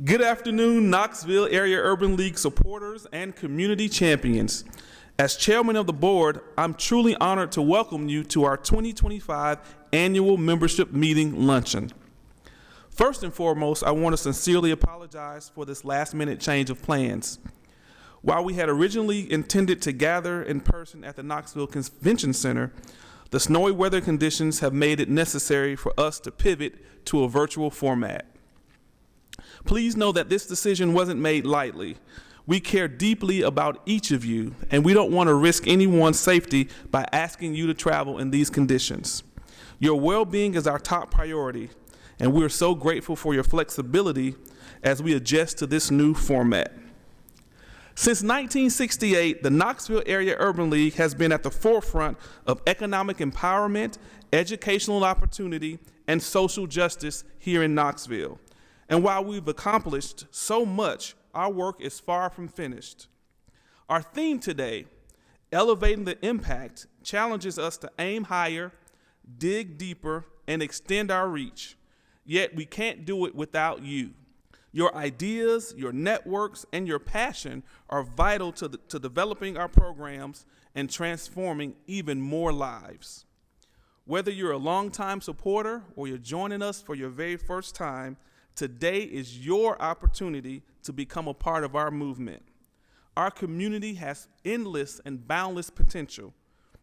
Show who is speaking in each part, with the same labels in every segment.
Speaker 1: Good afternoon, Knoxville Area Urban League supporters and community champions. As chairman of the board, I'm truly honored to welcome you to our 2025 annual membership meeting luncheon. First and foremost, I want to sincerely apologize for this last-minute change of plans. While we had originally intended to gather in person at the Knoxville Convention Center, the snowy weather conditions have made it necessary for us to pivot to a virtual format. Please know that this decision wasn't made lightly. We care deeply about each of you, and we don't want to risk anyone's safety by asking you to travel in these conditions. Your well-being is our top priority, and we're so grateful for your flexibility as we adjust to this new format. Since 1968, the Knoxville Area Urban League has been at the forefront of economic empowerment, educational opportunity, and social justice here in Knoxville. And while we've accomplished so much, our work is far from finished. Our theme today, Elevating the Impact, challenges us to aim higher, dig deeper, and extend our reach. Yet we can't do it without you. Your ideas, your networks, and your passion are vital to developing our programs and transforming even more lives. Whether you're a longtime supporter or you're joining us for your very first time, today is your opportunity to become a part of our movement. Our community has endless and boundless potential,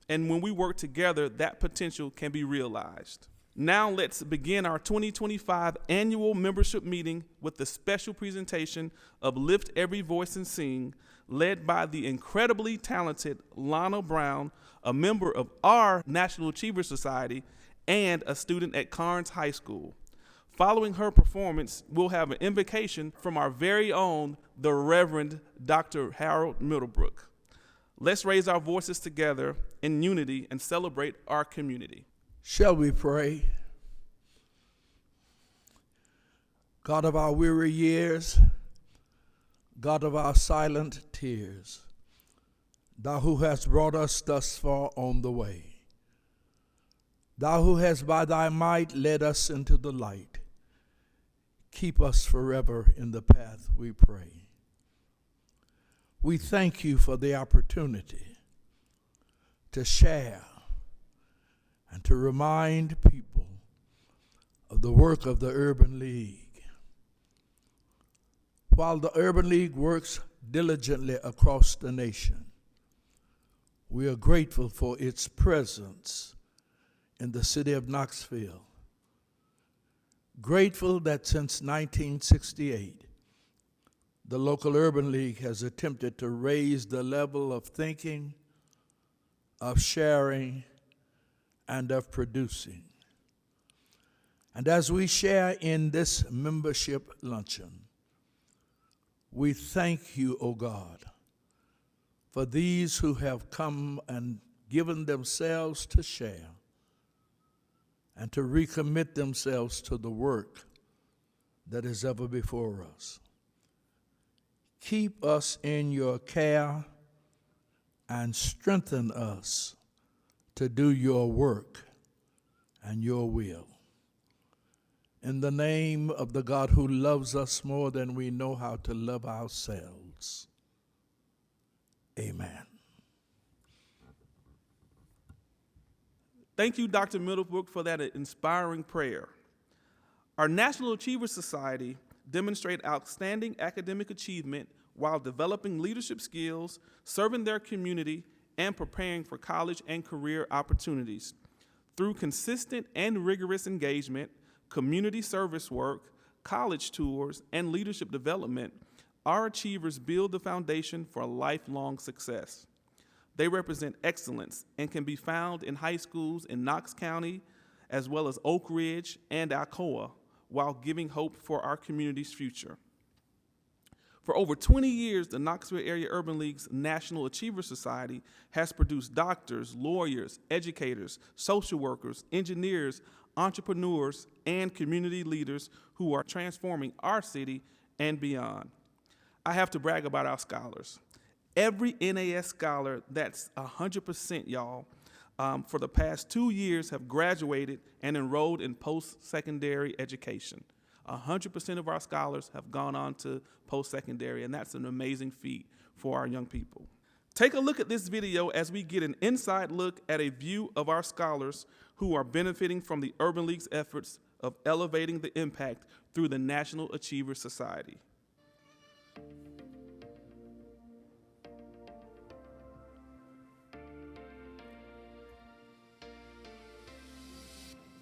Speaker 1: and when we work together, that potential can be realized. Now let's begin our 2025 annual membership meeting with the special presentation of Lift Every Voice and Sing, led by the incredibly talented Lana Brown, a member of our National Achiever Society and a student at Carnes High School. Following her performance, we'll have an invocation from our very own, the Reverend Dr. Harold Middlebrook. Let's raise our voices together in unity and celebrate our community.
Speaker 2: Shall we pray? God of our weary years, God of our silent tears, Thou who hast brought us thus far on the way, Thou who hast by Thy might led us into the light, keep us forever in the path, we pray. We thank you for the opportunity to share and to remind people of the work of the Urban League. While the Urban League works diligently across the nation, we are grateful for its presence in the city of Knoxville. Grateful that since 1968, the local Urban League has attempted to raise the level of thinking, of sharing, and of producing. And as we share in this membership luncheon, we thank you, O God, for these who have come and given themselves to share and to recommit themselves to the work that is ever before us. Keep us in your care and strengthen us to do your work and your will. In the name of the God who loves us more than we know how to love ourselves. Amen.
Speaker 1: Thank you, Dr. Middlebrook, for that inspiring prayer. Our National Achiever Society demonstrate outstanding academic achievement while developing leadership skills, serving their community, and preparing for college and career opportunities. Through consistent and rigorous engagement, community service work, college tours, and leadership development, our achievers build the foundation for lifelong success. They represent excellence and can be found in high schools in Knox County, as well as Oak Ridge and Alcoa, while giving hope for our community's future. For over 20 years, the Knoxville Area Urban League's National Achiever Society has produced doctors, lawyers, educators, social workers, engineers, entrepreneurs, and community leaders who are transforming our city and beyond. I have to brag about our scholars. Every NAS scholar, that's 100%, y'all, for the past 2 years have graduated and enrolled in post-secondary education. 100% of our scholars have gone on to post-secondary, and that's an amazing feat for our young people. Take a look at this video as we get an inside look at a view of our scholars who are benefiting from the Urban League's efforts of elevating the impact through the National Achievers Society.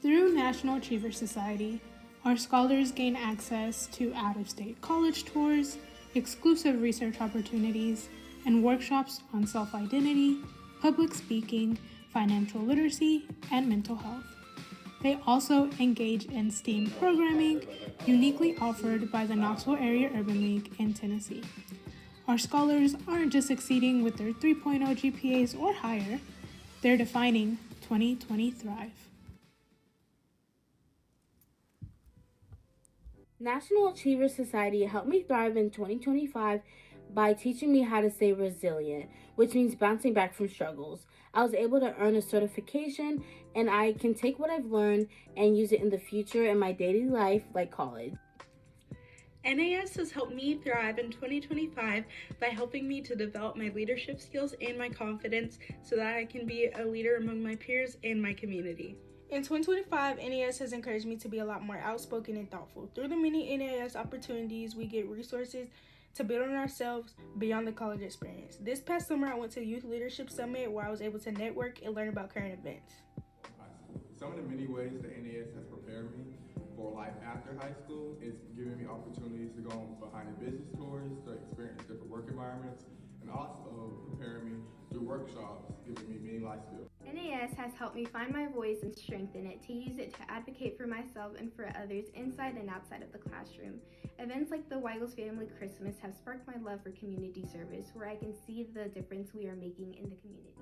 Speaker 3: Through National Achiever Society, our scholars gain access to out-of-state college tours, exclusive research opportunities, and workshops on self-identity, public speaking, financial literacy, and mental health. They also engage in STEAM programming, uniquely offered by the Knoxville Area Urban League in Tennessee. Our scholars aren't just succeeding with their 3.0 GPAs or higher, they're defining 2020 Thrive.
Speaker 4: National Achiever Society helped me thrive in 2025 by teaching me how to stay resilient, which means bouncing back from struggles. I was able to earn a certification, and I can take what I've learned and use it in the future in my daily life, like college.
Speaker 5: NAS has helped me thrive in 2025 by helping me to develop my leadership skills and my confidence so that I can be a leader among my peers and my community.
Speaker 6: In 2025, NAS has encouraged me to be a lot more outspoken and thoughtful. Through the many NAS opportunities, we get resources to build on ourselves beyond the college experience. This past summer, I went to Youth Leadership Summit where I was able to network and learn about current events.
Speaker 7: Some of the many ways that NAS has prepared me for life after high school is giving me opportunities to go on behind the business tours, to experience different work environments, and also preparing me through workshops, giving me many life skills.
Speaker 8: NAS has helped me find my voice and strengthen it to use it to advocate for myself and for others inside and outside of the classroom. Events like the Weigels Family Christmas have sparked my love for community service, where I can see the difference we are making in the community.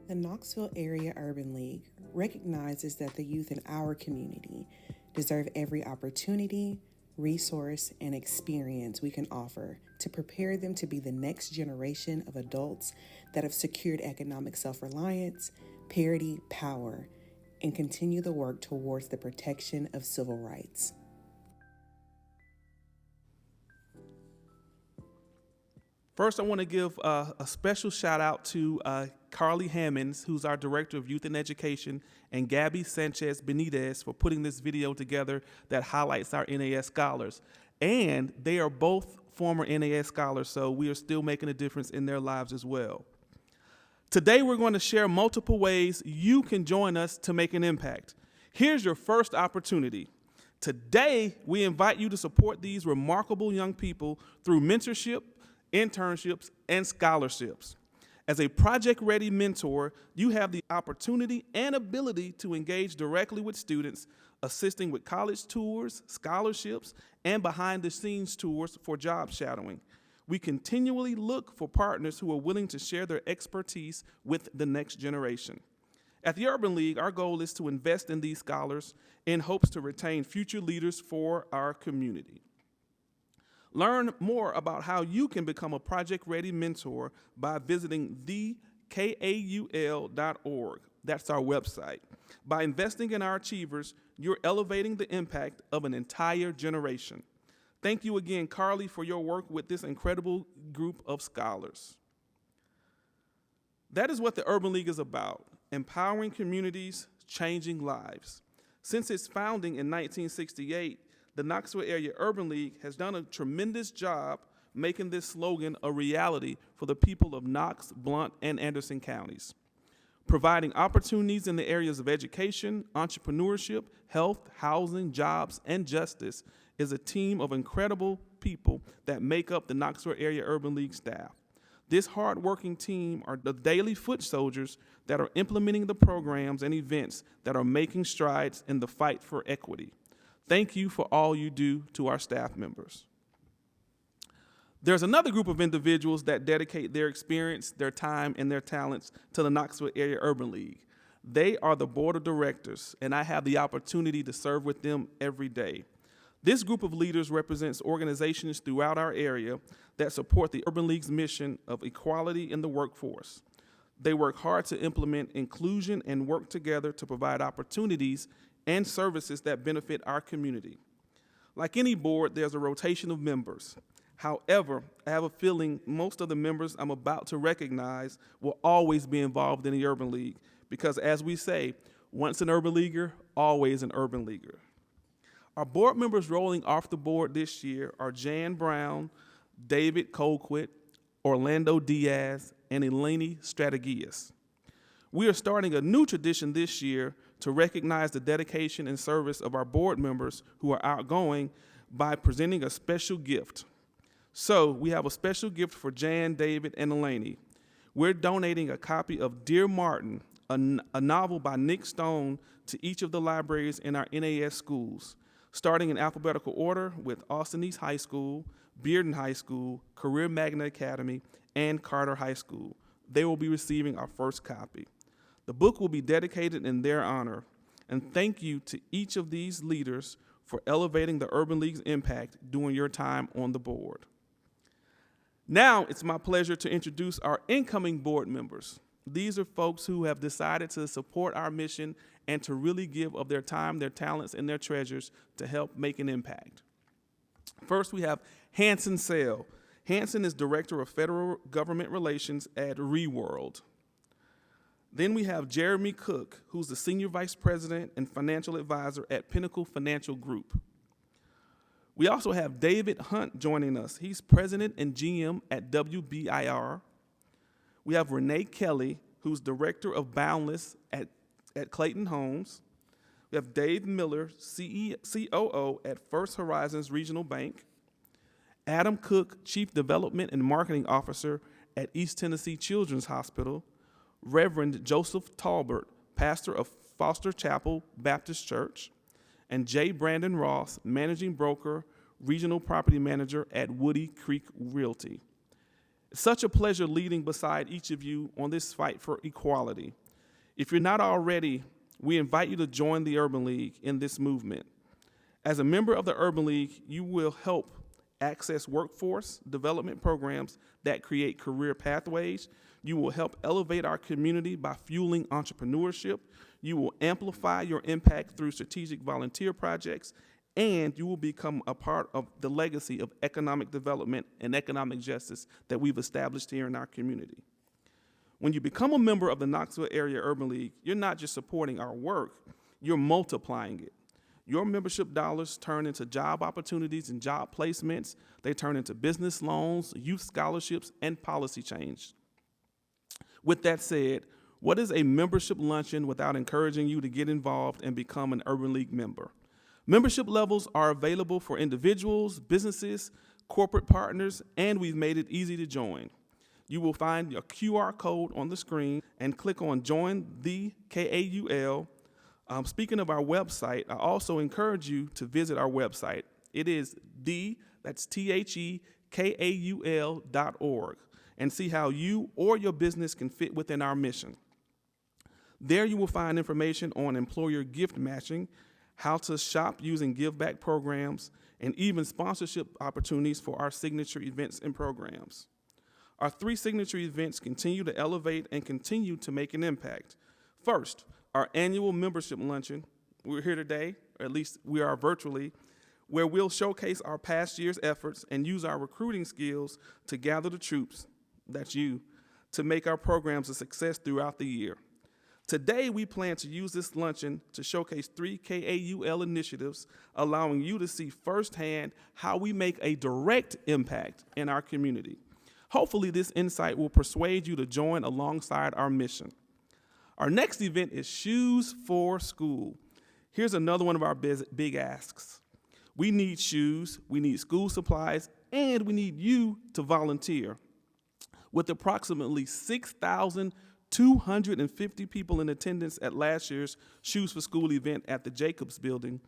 Speaker 9: The Knoxville Area Urban League recognizes that the youth in our community deserve every opportunity, resource, and experience we can offer to prepare them to be the next generation of adults that have secured economic self-reliance, parity, power, and continue the work towards the protection of civil rights.
Speaker 1: First, I want to give a special shout out to Carly Hammonds, who's our Director of Youth and Education, and Gabby Sanchez Benitez for putting this video together that highlights our NAS scholars. And they are both former NAS scholars, so we are still making a difference in their lives as well. Today, we're going to share multiple ways you can join us to make an impact. Here's your first opportunity. Today, we invite you to support these remarkable young people through mentorship, internships, and scholarships. As a project-ready mentor, you have the opportunity and ability to engage directly with students, assisting with college tours, scholarships, and behind-the-scenes tours for job shadowing. We continually look for partners who are willing to share their expertise with the next generation. At the Urban League, our goal is to invest in these scholars in hopes to retain future leaders for our community. Learn more about how you can become a project-ready mentor by visiting thekaul.org. That's our website. By investing in our achievers, you're elevating the impact of an entire generation. Thank you again, Carly, for your work with this incredible group of scholars. That is what the Urban League is about: empowering communities, changing lives. Since its founding in 1968, the Knoxville Area Urban League has done a tremendous job making this slogan a reality for the people of Knox, Blount, and Anderson counties. Providing opportunities in the areas of education, entrepreneurship, health, housing, jobs, and justice is a team of incredible people that make up the Knoxville Area Urban League staff. This hard-working team are the daily foot soldiers that are implementing the programs and events that are making strides in the fight for equity. Thank you for all you do to our staff members. There's another group of individuals that dedicate their experience, their time, and their talents to the Knoxville Area Urban League. They are the board of directors, and I have the opportunity to serve with them every day. This group of leaders represents organizations throughout our area that support the Urban League's mission of equality in the workforce. They work hard to implement inclusion and work together to provide opportunities and services that benefit our community. Like any board, there's a rotation of members. However, I have a feeling most of the members I'm about to recognize will always be involved in the Urban League because, as we say, once an Urban Leaguer, always an Urban Leaguer. Our board members rolling off the board this year are Jan Brown, David Colquitt, Orlando Diaz, and Eleni Strategias. We are starting a new tradition this year to recognize the dedication and service of our board members who are outgoing by presenting a special gift. So we have a special gift for Jan, David, and Eleni. We're donating a copy of Dear Martin, a novel by Nick Stone, to each of the libraries in our NAS schools, starting in alphabetical order with Austin East High School, Bearden High School, Career Magnet Academy, and Carter High School. They will be receiving our first copy. The book will be dedicated in their honor, and thank you to each of these leaders for elevating the Urban League's impact during your time on the board. Now it's my pleasure to introduce our incoming board members. These are folks who have decided to support our mission and to really give of their time, their talents, and their treasures to help make an impact. First, we have Hanson Sale. Hanson is Director of Federal Government Relations at ReWorld. Then we have Jeremy Cook, who's the Senior Vice President and Financial Advisor at Pinnacle Financial Group. We also have David Hunt joining us. He's President and GM at WBIR. We have Renee Kelly, who's Director of Boundless at Clayton Homes. We have Dave Miller, COO at First Horizons Regional Bank. Adam Cook, Chief Development and Marketing Officer at East Tennessee Children's Hospital. Reverend Joseph Talbert, pastor of Foster Chapel Baptist Church. And J. Brandon Ross, Managing Broker, Regional Property Manager at Woody Creek Realty. It's such a pleasure leading beside each of you on this fight for equality. If you're not already, we invite you to join the Urban League in this movement. As a member of the Urban League, you will help access workforce development programs that create career pathways. You will help elevate our community by fueling entrepreneurship. You will amplify your impact through strategic volunteer projects, and you will become a part of the legacy of economic development and economic justice that we've established here in our community. When you become a member of the Knoxville Area Urban League, you're not just supporting our work, you're multiplying it. Your membership dollars turn into job opportunities and job placements. They turn into business loans, youth scholarships, and policy change. With that said, what is a membership luncheon without encouraging you to get involved and become an Urban League member? Membership levels are available for individuals, businesses, corporate partners, and we've made it easy to join. You will find your QR code on the screen and click on Join the KAUL. Speaking of our website, I also encourage you to visit our website. It is TheKAUL.org, and see how you or your business can fit within our mission. There you will find information on employer gift matching, how to shop using give back programs, and even sponsorship opportunities for our signature events and programs. Our 3 signature events continue to elevate and continue to make an impact. First, our annual membership luncheon. We're here today, or at least we are virtually, where we'll showcase our past year's efforts and use our recruiting skills to gather the troops, that's you, to make our programs a success throughout the year. Today, we plan to use this luncheon to showcase 3 KAUL initiatives, allowing you to see firsthand how we make a direct impact in our community. Hopefully, this insight will persuade you to join alongside our mission. Our next event is Shoes for School. Here's another one of our big asks. We need shoes, we need school supplies, and we need you to volunteer. With approximately 6,250 people in attendance at last year's Shoes for School event at the Jacobs Building,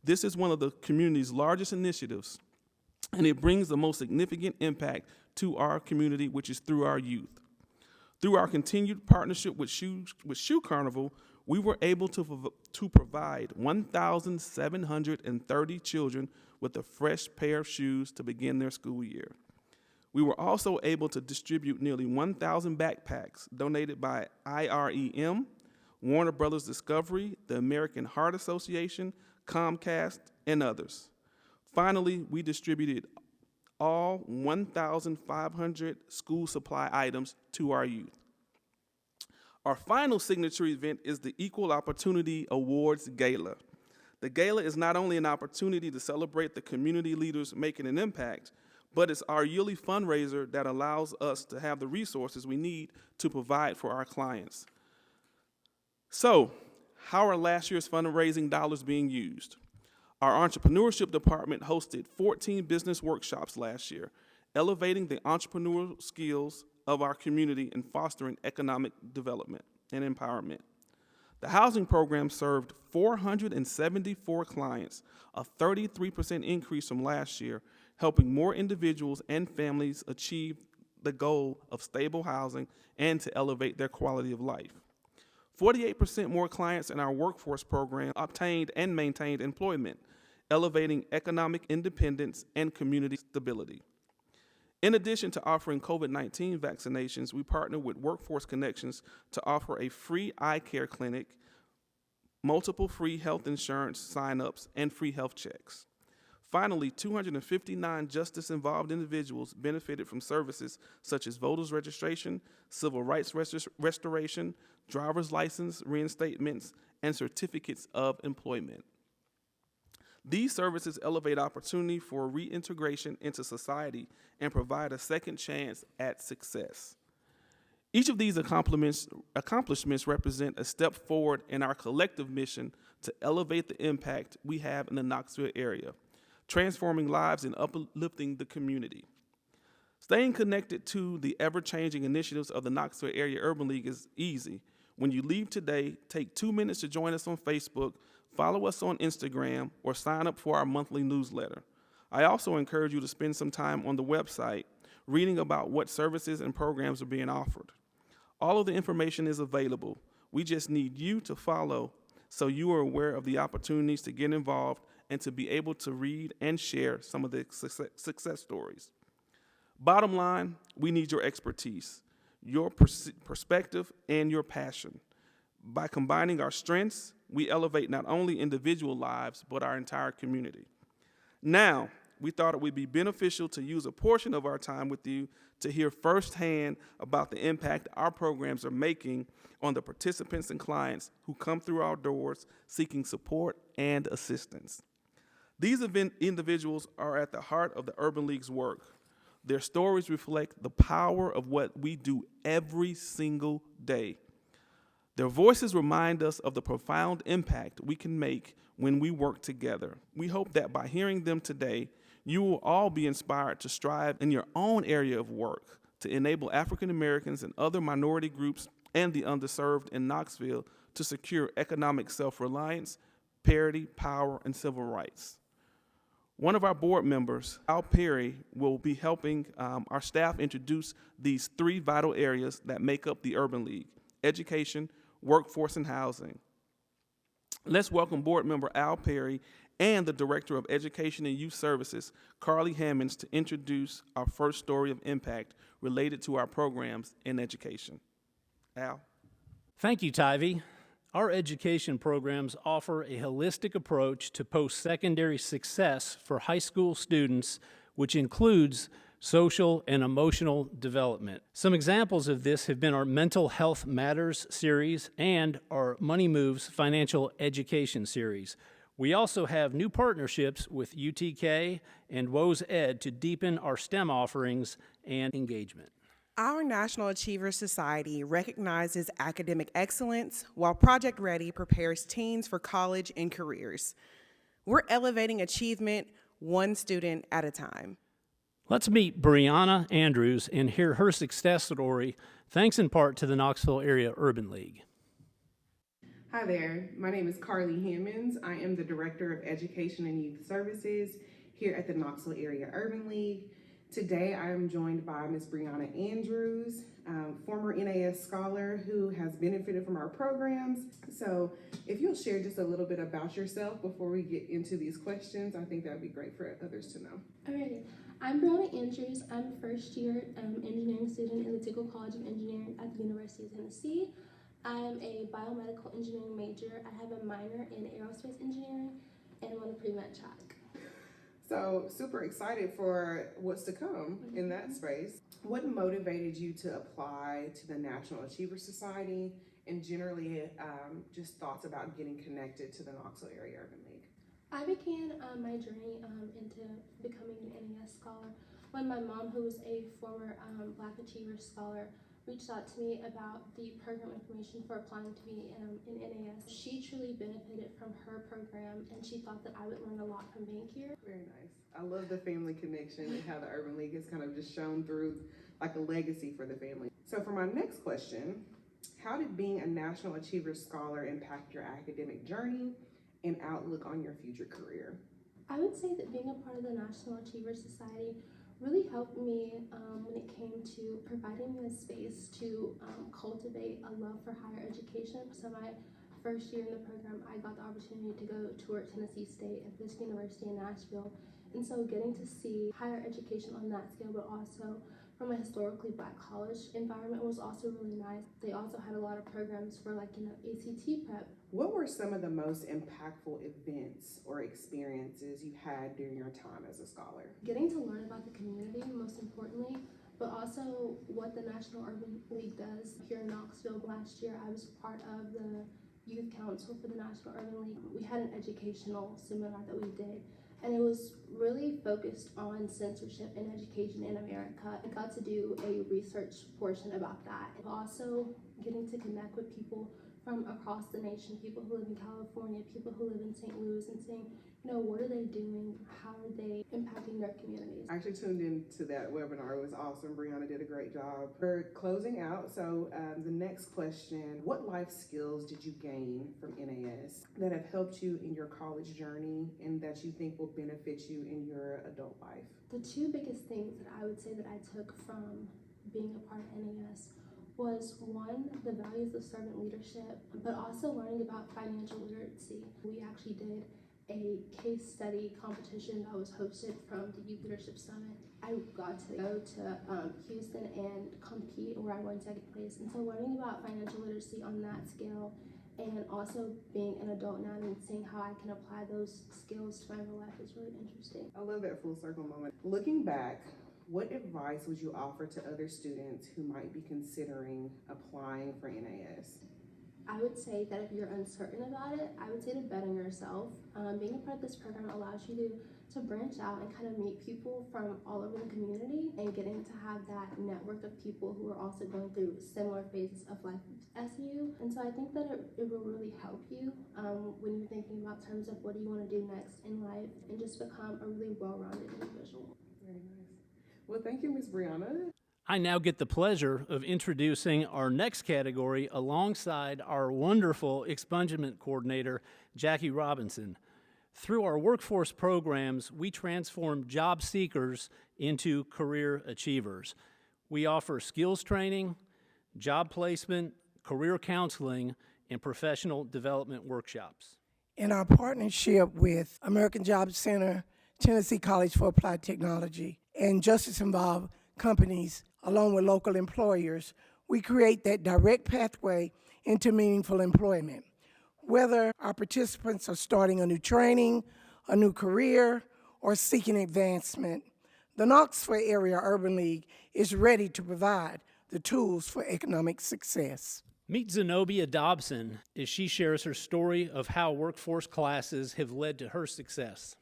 Speaker 1: this is one of the community's largest initiatives, and it brings the most significant impact to our community, which is through our youth. Through our continued partnership with Shoe Carnival, we were able to provide 1,730 children with a fresh pair of shoes to begin their school year. We were also able to distribute nearly 1,000 backpacks donated by IREM, Warner Brothers Discovery, the American Heart Association, Comcast, and others. Finally, we distributed all 1,500 school supply items to our youth. Our final signature event is the Equal Opportunity Awards Gala. The gala is not only an opportunity to celebrate the community leaders making an impact, but it's our yearly fundraiser that allows us to have the resources we need to provide for our clients. So, how are last year's fundraising dollars being used? Our entrepreneurship department hosted 14 business workshops last year, elevating the entrepreneurial skills of our community and fostering economic development and empowerment. The housing program served 474 clients, a 33% increase from last year, helping more individuals and families achieve the goal of stable housing and to elevate their quality of life. 48% more clients in our workforce program obtained and maintained employment, elevating economic independence and community stability. In addition to offering COVID-19 vaccinations, we partnered with Workforce Connections to offer a free eye care clinic, multiple free health insurance sign-ups, and free health checks. Finally, 259 justice-involved individuals benefited from services such as voters registration, civil rights restoration, driver's license reinstatements, and certificates of employment. These services elevate opportunity for reintegration into society and provide a second chance at success. Each of these accomplishments represent a step forward in our collective mission to elevate the impact we have in the Knoxville area, transforming lives and uplifting the community. Staying connected to the ever-changing initiatives of the Knoxville Area Urban League is easy. When you leave today, take 2 minutes to join us on Facebook, follow us on Instagram, or sign up for our monthly newsletter. I also encourage you to spend some time on the website reading about what services and programs are being offered. All of the information is available. We just need you to follow so you are aware of the opportunities to get involved and to be able to read and share some of the success stories. Bottom line, we need your expertise, your perspective, and your passion. By combining our strengths, we elevate not only individual lives, but our entire community. Now, we thought it would be beneficial to use a portion of our time with you to hear firsthand about the impact our programs are making on the participants and clients who come through our doors seeking support and assistance. These individuals are at the heart of the Urban League's work. Their stories reflect the power of what we do every single day. Their voices remind us of the profound impact we can make when we work together. We hope that by hearing them today, you will all be inspired to strive in your own area of work to enable African Americans and other minority groups and the underserved in Knoxville to secure economic self-reliance, parity, power, and civil rights. One of our board members, Al Perry, will be helping our staff introduce these 3 vital areas that make up the Urban League: education, workforce, and housing. Let's welcome board member Al Perry and the Director of Education and Youth Services, Carly Hammonds, to introduce our first story of impact related to our programs in education. Al?
Speaker 10: Thank you, Tyvee. Our education programs offer a holistic approach to post-secondary success for high school students, which includes social and emotional development. Some examples of this have been our Mental Health Matters series and our Money Moves Financial Education series. We also have new partnerships with UTK and Woes Ed to deepen our STEM offerings and engagement.
Speaker 9: Our National Achievers Society recognizes academic excellence, while Project Ready prepares teens for college and careers. We're elevating achievement one student at a time.
Speaker 10: Let's meet Brianna Andrews and hear her success story, thanks in part to the Knoxville Area Urban League.
Speaker 11: Hi there, my name is Carly Hammonds. I am the Director of Education and Youth Services here at the Knoxville Area Urban League. Today I am joined by Ms. Brianna Andrews, former NAS scholar who has benefited from our programs. So if you'll share just a little bit about yourself before we get into these questions, I think that would be great for others to know.
Speaker 12: Alrighty, I'm Brianna Andrews. I'm a first-year engineering student in the Tickle College of Engineering at the University of Tennessee. I'm a biomedical engineering major. I have a minor in aerospace engineering, and I'm on a pre-med track.
Speaker 11: So super excited for what's to come in that space. What motivated you to apply to the National Achiever Society, and generally just thoughts about getting connected to the Knoxville Area Urban League?
Speaker 12: I began my journey into becoming an NAS scholar when my mom, who was a former Black Achiever scholar, reached out to me about the program information for applying to be in NAS. She truly benefited from her program, and she thought that I would learn a lot from being here.
Speaker 11: Very nice. I love the family connection and how the Urban League has kind of just shown through like a legacy for the family. So for my next question, how did being a National Achiever Scholar impact your academic journey and outlook on your future career?
Speaker 12: I would say that being a part of the National Achiever Society really helped me when it came to providing me a space to cultivate a love for higher education. So my first year in the program, I got the opportunity to go tour at Tennessee State at this university in Nashville. And so getting to see higher education on that scale, but also from a historically Black college environment was also really nice. They also had a lot of programs for ACT prep.
Speaker 11: What were some of the most impactful events or experiences you had during your time as a scholar?
Speaker 12: Getting to learn about the community, most importantly, but also what the National Urban League does here in Knoxville. Last year, I was part of the Youth Council for the National Urban League. We had an educational seminar that we did, and it was really focused on censorship in education in America. I got to do a research portion about that. Also getting to connect with people from across the nation, people who live in California, people who live in St. Louis, and saying, what are they doing? How are they impacting their communities?
Speaker 11: I actually tuned into that webinar. It was awesome. Brianna did a great job. For closing out, so the next question, what life skills did you gain from NAS that have helped you in your college journey and that you think will benefit you in your adult life?
Speaker 12: The two biggest things that I would say that I took from being a part of NAS was one, the values of servant leadership, but also learning about financial literacy. We actually did a case study competition that was hosted from the Youth Leadership Summit. I got to go to Houston and compete, where I won second place. And so learning about financial literacy on that scale, and also being an adult now and seeing how I can apply those skills to my real life is really interesting.
Speaker 11: I love that full circle moment. Looking back, what advice would you offer to other students who might be considering applying for NAS?
Speaker 12: I would say that if you're uncertain about it, I would say to bet on yourself. Being a part of this program allows you to branch out and kind of meet people from all over the community, and getting to have that network of people who are also going through similar phases of life as you. And so I think that it will really help you when you're thinking about terms of what do you want to do next in life, and just become a really well-rounded individual.
Speaker 11: Very nice. Well, thank you, Ms. Brianna.
Speaker 10: I now get the pleasure of introducing our next category alongside our wonderful expungement coordinator, Jackie Robinson. Through our workforce programs, we transform job seekers into career achievers. We offer skills training, job placement, career counseling, and professional development workshops.
Speaker 13: In our partnership with American Job Center, Tennessee College for Applied Technology, and Justice Involved companies, along with local employers, we create that direct pathway into meaningful employment. Whether our participants are starting a new training, a new career, or seeking advancement, the Knoxville Area Urban League is ready to provide the tools for economic success.
Speaker 10: Meet Zenobia Dobson as she shares her story of how workforce classes have led to her success.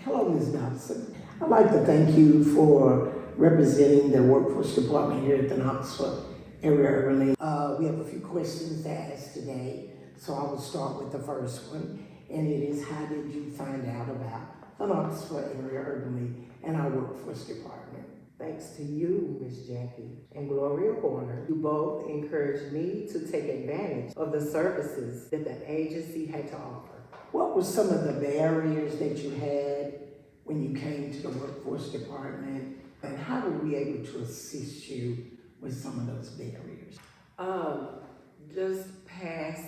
Speaker 14: Hello, Ms. Dobson. I'd like to thank you for representing the Workforce Department here at the Knoxville Area Urban League. We have a few questions to ask today, so I will start with the first one, and it is, how did you find out about the Knoxville Area Urban League and our Workforce Department?
Speaker 15: Thanks to you, Ms. Jackie and Gloria Horner, you both encouraged me to take advantage of the services that the agency had to offer.
Speaker 14: What were some of the barriers that you had when you came to the Workforce Department, and how were we able to assist you with some of those barriers?
Speaker 15: Just past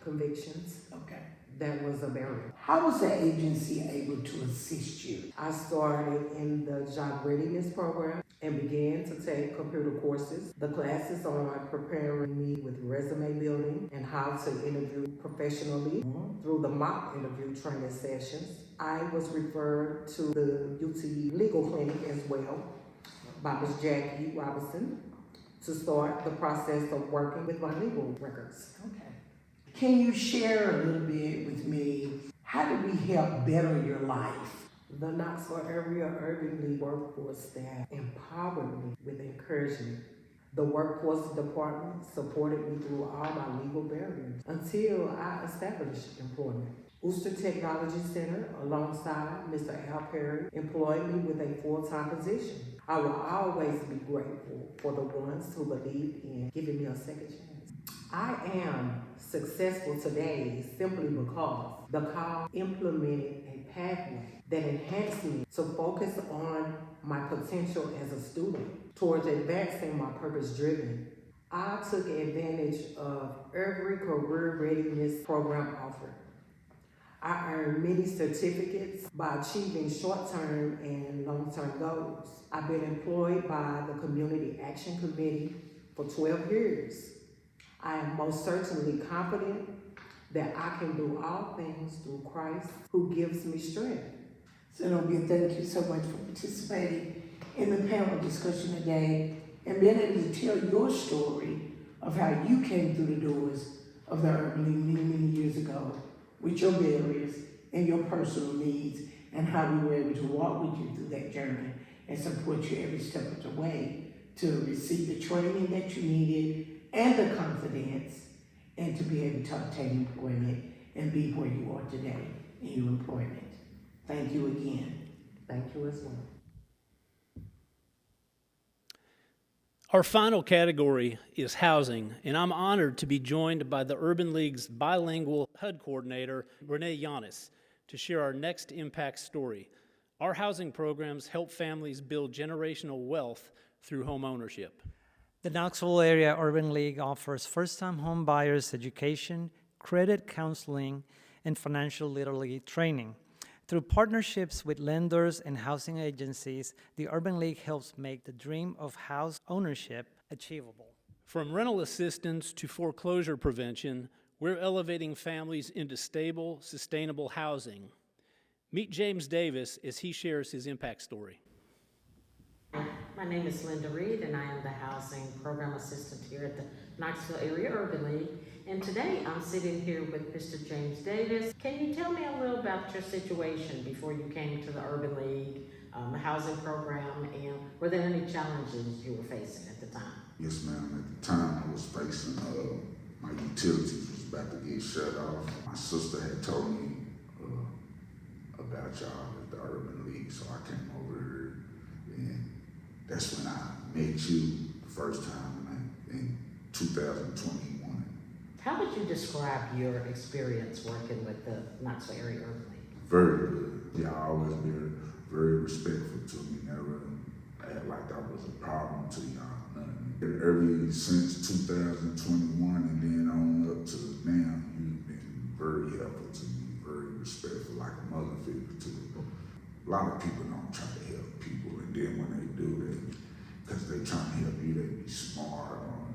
Speaker 15: convictions.
Speaker 14: Okay.
Speaker 15: That was a barrier.
Speaker 14: How was the agency able to assist you?
Speaker 15: I started in the job readiness program. and began to take computer courses. The classes on preparing me with resume building and how to interview professionally through the mock interview training sessions. I was referred to the UT Legal Clinic as well by Ms. Jackie Robinson to start the process of working with my legal records.
Speaker 14: Okay. Can you share a little bit with me? How do we help better your life?
Speaker 15: The Knoxville Area Urban League workforce staff empowered me with encouragement. The workforce department supported me through all my legal barriers until I established employment. Worcester Technology Center, alongside Mr. Al Perry, employed me with a full-time position. I will always be grateful for the ones who believed in giving me a second chance. I am successful today simply because the call implemented a pathway that enhanced me to focus on my potential as a student towards advancing my purpose-driven. I took advantage of every career readiness program offered. I earned many certificates by achieving short-term and long-term goals. I've been employed by the Community Action Committee for 12 years. I am most certainly confident that I can do all things through Christ who gives me strength.
Speaker 14: Zenobia, thank you so much for participating in the panel discussion today and being able to tell your story of how you came through the doors of the Urban League many, many years ago with your barriers and your personal needs and how we were able to walk with you through that journey and support you every step of the way to receive the training that you needed and the confidence and to be able to obtain employment and be where you are today in your employment. Thank you again.
Speaker 15: Thank you as well.
Speaker 10: Our final category is housing, and I'm honored to be joined by the Urban League's bilingual HUD coordinator, Renee Yanis, to share our next impact story. Our housing programs help families build generational wealth through home ownership.
Speaker 16: The Knoxville Area Urban League offers first-time home buyers education, credit counseling, and financial literacy training. Through partnerships with lenders and housing agencies, the Urban League helps make the dream of house ownership achievable.
Speaker 10: From rental assistance to foreclosure prevention, we're elevating families into stable, sustainable housing. Meet James Davis as he shares his impact story.
Speaker 17: My name is Linda Reed, and I am the Housing Program Assistant here at the Knoxville Area Urban League. And today I'm sitting here with Mr. James Davis. Can you tell me a little about your situation before you came to the Urban League, the housing program, and were there any challenges you were facing at the time?
Speaker 18: Yes, ma'am. At the time I was facing, my utilities was about to get shut off. My sister had told me about y'all at the Urban League, so I came over here, and that's when I met you the first time in 2021.
Speaker 17: How would you describe your experience working with the Knoxville Area Urban League?
Speaker 18: Very good. Y'all always been very respectful to me. Never act like I was a problem to y'all. Nothing. Ever since 2021 and then on up to now, you've been very helpful to me, very respectful, like a mother figure to me. A lot of people don't try to help people, and then when they do that, because they trying to help you, they be smart on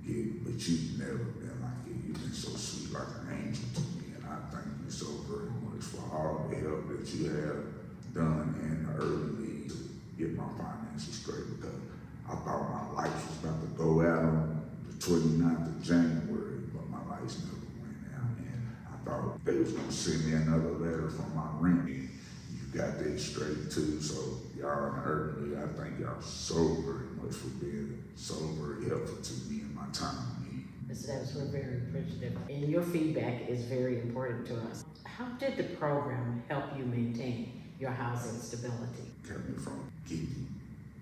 Speaker 18: it, but you've never been like it. You've been so sweet, like an angel to me, and I thank you so very much for all the help that you have done in the Urban League to get my finances straight, because I thought my lights was about to go out on the 29th of January, but my lights never went out, and I thought they was gonna send me another letter from my rent. You got that straight too, so y'all in the Urban League, I thank y'all so very much for being so very helpful to me in my time of need.
Speaker 17: Mr. Davis, we're very appreciative, and your feedback is very important to us. How did the program help you maintain your housing stability?
Speaker 18: Kept me from getting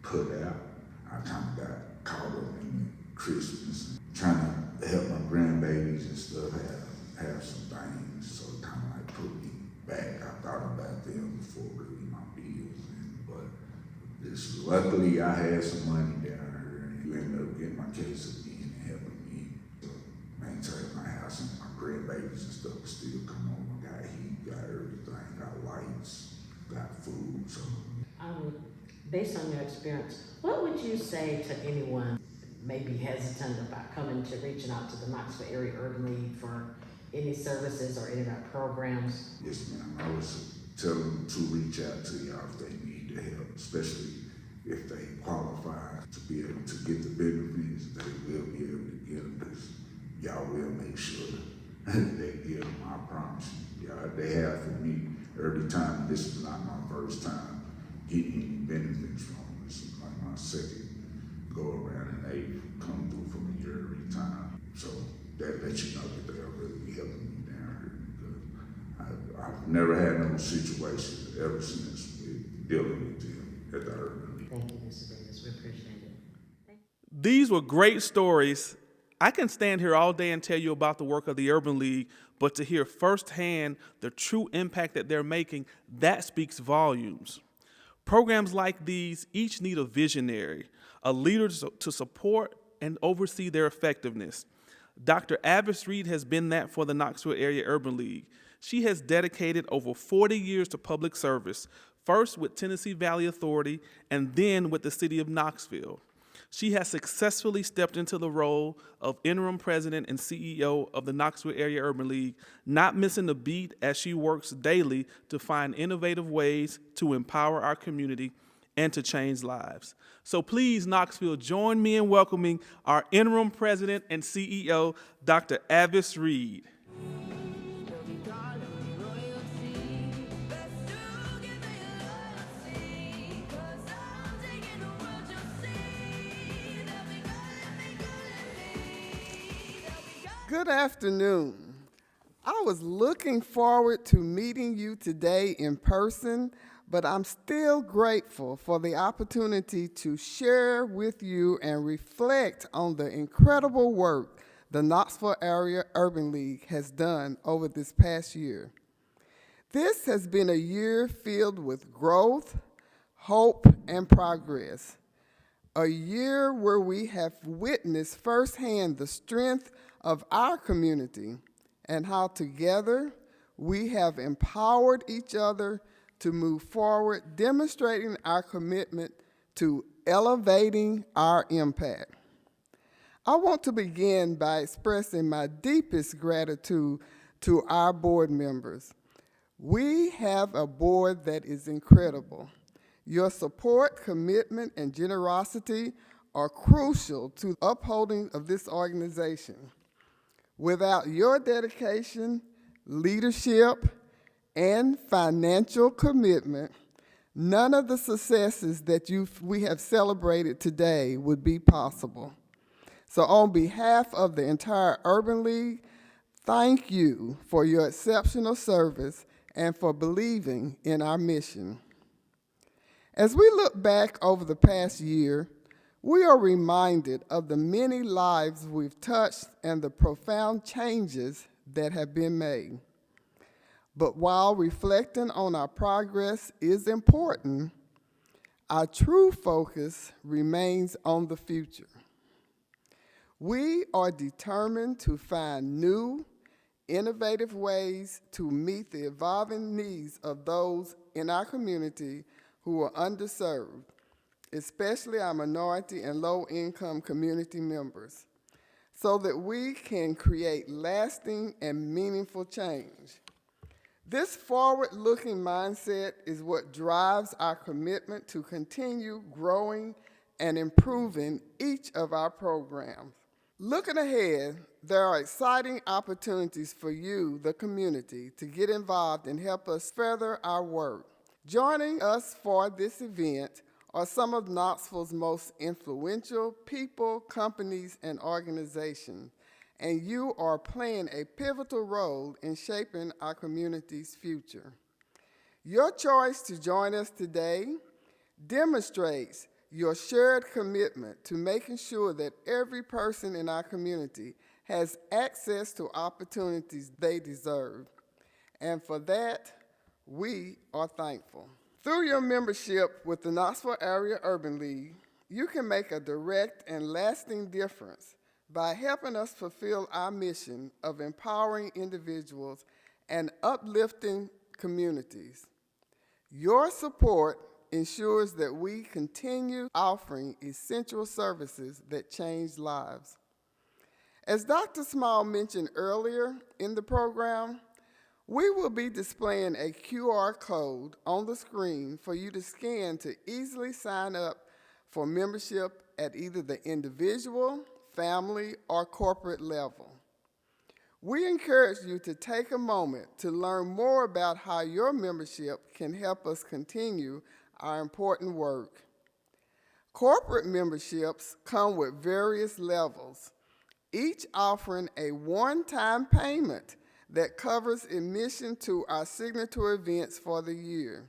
Speaker 18: put out. I kind of got caught up in Christmas and trying to help my grandbabies and stuff have some things, so it kind of like put me back. I thought about them before really my bills, but luckily I had some money down here, and you ended up getting my case again and helping me to maintain my house, and my grandbabies and stuff still come on. Got heat, got everything, got lights, got food. So
Speaker 17: Based on your experience, what would you say to anyone maybe hesitant about coming to reaching out to the Knoxville Area Urban League for any services or any of our programs?
Speaker 18: Yes, ma'am. I would tell them to reach out to y'all if they need the help, especially if they qualify to be able to get the benefits. They will be able to get them because y'all will make sure they get them. I promise you. Y'all, they have for me every time. This is not my first time getting benefits from them. This is like my second go around, and they come through for me every time. So that lets you know that they'll really be helping me down here because I've never had no situation ever since with dealing with them at the Urban League.
Speaker 17: Thank you, Mr. Davis. We appreciate it.
Speaker 1: These were great stories. I can stand here all day and tell you about the work of the Urban League, but to hear firsthand the true impact that they're making, that speaks volumes. Programs like these each need a visionary, a leader to support and oversee their effectiveness. Dr. Avis Reed has been that for the Knoxville Area Urban League. She has dedicated over 40 years to public service, first with Tennessee Valley Authority and then with the city of Knoxville. She has successfully stepped into the role of interim president and CEO of the Knoxville Area Urban League, not missing a beat as she works daily to find innovative ways to empower our community and to change lives. So please, Knoxville, join me in welcoming our interim president and CEO, Dr. Avis Reed.
Speaker 19: Good afternoon. I was looking forward to meeting you today in person, but I'm still grateful for the opportunity to share with you and reflect on the incredible work the Knoxville Area Urban League has done over this past year. This has been a year filled with growth, hope, and progress. A year where we have witnessed firsthand the strength of our community and how together we have empowered each other to move forward, demonstrating our commitment to elevating our impact. I want to begin by expressing my deepest gratitude to our board members. We have a board that is incredible. Your support, commitment, and generosity are crucial to the upholding of this organization. Without your dedication, leadership, and financial commitment, none of the successes that we have celebrated today would be possible. So on behalf of the entire Urban League, thank you for your exceptional service and for believing in our mission. As we look back over the past year, we are reminded of the many lives we've touched and the profound changes that have been made. But while reflecting on our progress is important, our true focus remains on the future. We are determined to find new, innovative ways to meet the evolving needs of those in our community who are underserved, especially our minority and low-income community members, so that we can create lasting and meaningful change. This forward-looking mindset is what drives our commitment to continue growing and improving each of our programs. Looking ahead, there are exciting opportunities for you, the community, to get involved and help us further our work. Joining us for this event are some of Knoxville's most influential people, companies, and organizations, and you are playing a pivotal role in shaping our community's future. Your choice to join us today demonstrates your shared commitment to making sure that every person in our community has access to opportunities they deserve. And for that, we are thankful. Through your membership with the Knoxville Area Urban League, you can make a direct and lasting difference by helping us fulfill our mission of empowering individuals and uplifting communities. Your support ensures that we continue offering essential services that change lives. As Dr. Small mentioned earlier in the program, we will be displaying a QR code on the screen for you to scan to easily sign up for membership at either the individual, family, or corporate level. We encourage you to take a moment to learn more about how your membership can help us continue our important work. Corporate memberships come with various levels, each offering a one-time payment that covers admission to our signature events for the year,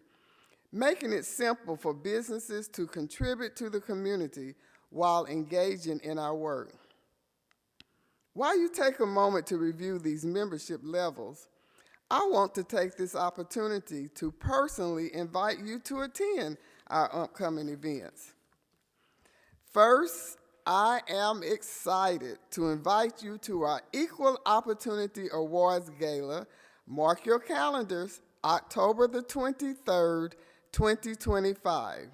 Speaker 19: making it simple for businesses to contribute to the community while engaging in our work. While you take a moment to review these membership levels, I want to take this opportunity to personally invite you to attend our upcoming events. First, I am excited to invite you to our Equal Opportunity Awards Gala. Mark your calendars, October the 23rd, 2025.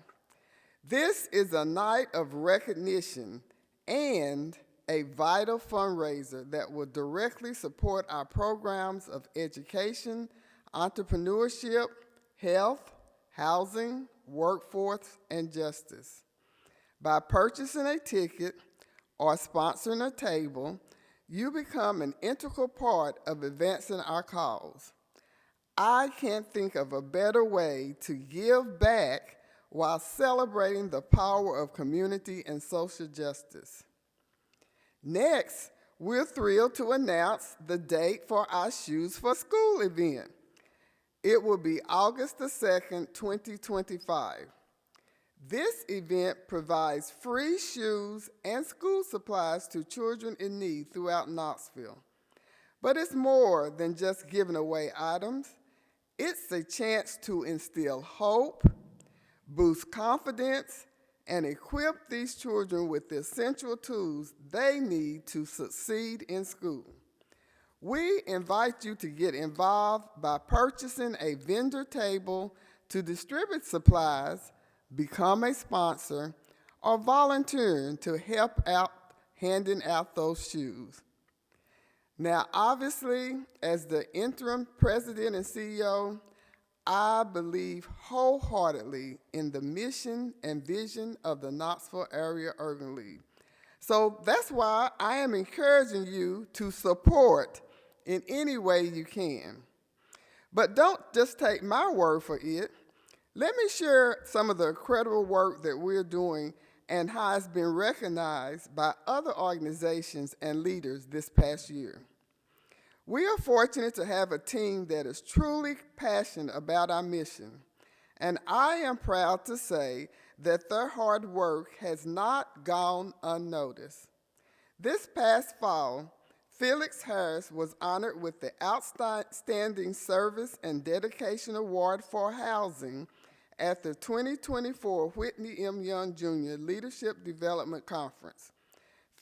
Speaker 19: This is a night of recognition and a vital fundraiser that will directly support our programs of education, entrepreneurship, health, housing, workforce, and justice. By purchasing a ticket or sponsoring a table, you become an integral part of advancing our cause. I can't think of a better way to give back while celebrating the power of community and social justice. Next, we're thrilled to announce the date for our Shoes for School event. It will be August the 2nd, 2025. This event provides free shoes and school supplies to children in need throughout Knoxville. But it's more than just giving away items. It's a chance to instill hope, boost confidence, and equip these children with the essential tools they need to succeed in school. We invite you to get involved by purchasing a vendor table to distribute supplies, become a sponsor, or volunteering to help out handing out those shoes. Now, obviously, as the interim president and CEO, I believe wholeheartedly in the mission and vision of the Knoxville Area Urban League. So that's why I am encouraging you to support in any way you can. But don't just take my word for it. Let me share some of the incredible work that we're doing and how it's been recognized by other organizations and leaders this past year. We are fortunate to have a team that is truly passionate about our mission, and I am proud to say that their hard work has not gone unnoticed. This past fall, Felix Harris was honored with the Outstanding Service and Dedication Award for Housing at the 2024 Whitney M. Young Jr. Leadership Development Conference.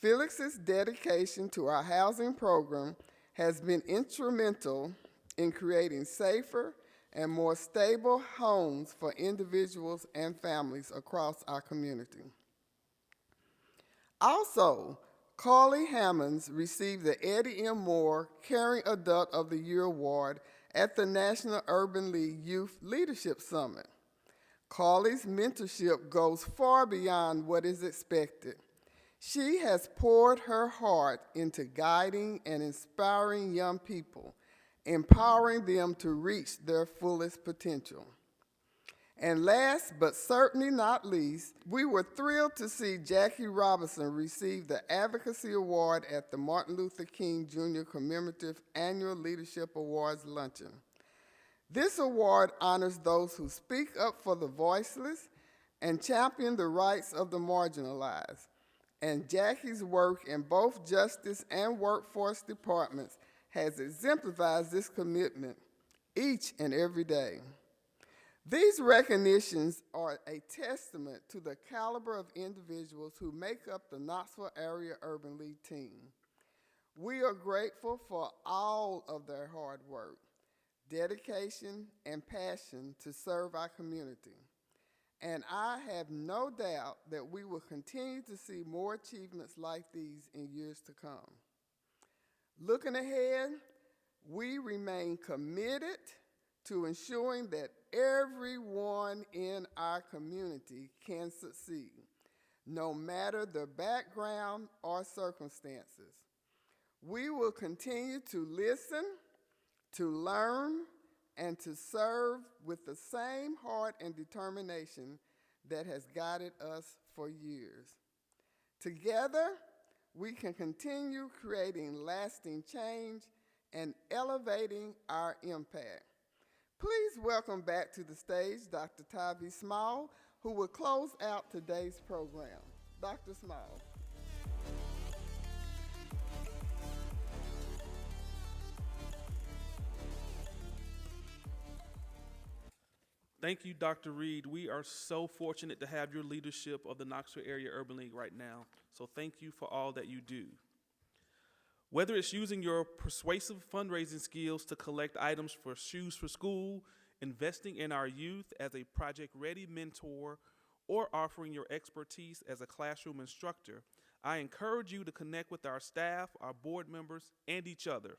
Speaker 19: Felix's dedication to our housing program has been instrumental in creating safer and more stable homes for individuals and families across our community. Also, Carly Hammonds received the Eddie M. Moore Caring Adult of the Year Award at the National Urban League Youth Leadership Summit. Carly's mentorship goes far beyond what is expected. She has poured her heart into guiding and inspiring young people, empowering them to reach their fullest potential. And last but certainly not least, we were thrilled to see Jackie Robinson receive the Advocacy Award at the Martin Luther King Jr. Commemorative Annual Leadership Awards Luncheon. This award honors those who speak up for the voiceless and champion the rights of the marginalized. And Jackie's work in both justice and workforce departments has exemplified this commitment each and every day. These recognitions are a testament to the caliber of individuals who make up the Knoxville Area Urban League team. We are grateful for all of their hard work, dedication, and passion to serve our community. And I have no doubt that we will continue to see more achievements like these in years to come. Looking ahead, we remain committed to ensuring that everyone in our community can succeed, no matter their background or circumstances. We will continue to listen, to learn, and to serve with the same heart and determination that has guided us for years. Together, we can continue creating lasting change and elevating our impact. Please welcome back to the stage Dr. Tavie Small, who will close out today's program. Dr. Small.
Speaker 1: Thank you, Dr. Reed. We are so fortunate to have your leadership of the Knoxville Area Urban League right now. So thank you for all that you do. Whether it's using your persuasive fundraising skills to collect items for Shoes for School, investing in our youth as a project-ready mentor, or offering your expertise as a classroom instructor, I encourage you to connect with our staff, our board members, and each other.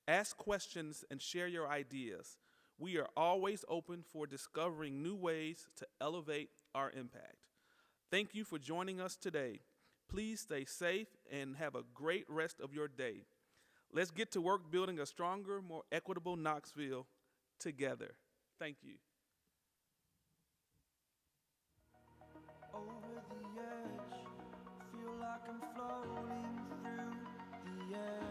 Speaker 1: Ask questions and share your ideas. We are always open for discovering new ways to elevate our impact. Thank you for joining us today. Please stay safe and have a great rest of your day. Let's get to work building a stronger, more equitable Knoxville together. Thank you.
Speaker 20: Over the edge, feel like I'm floating through the air.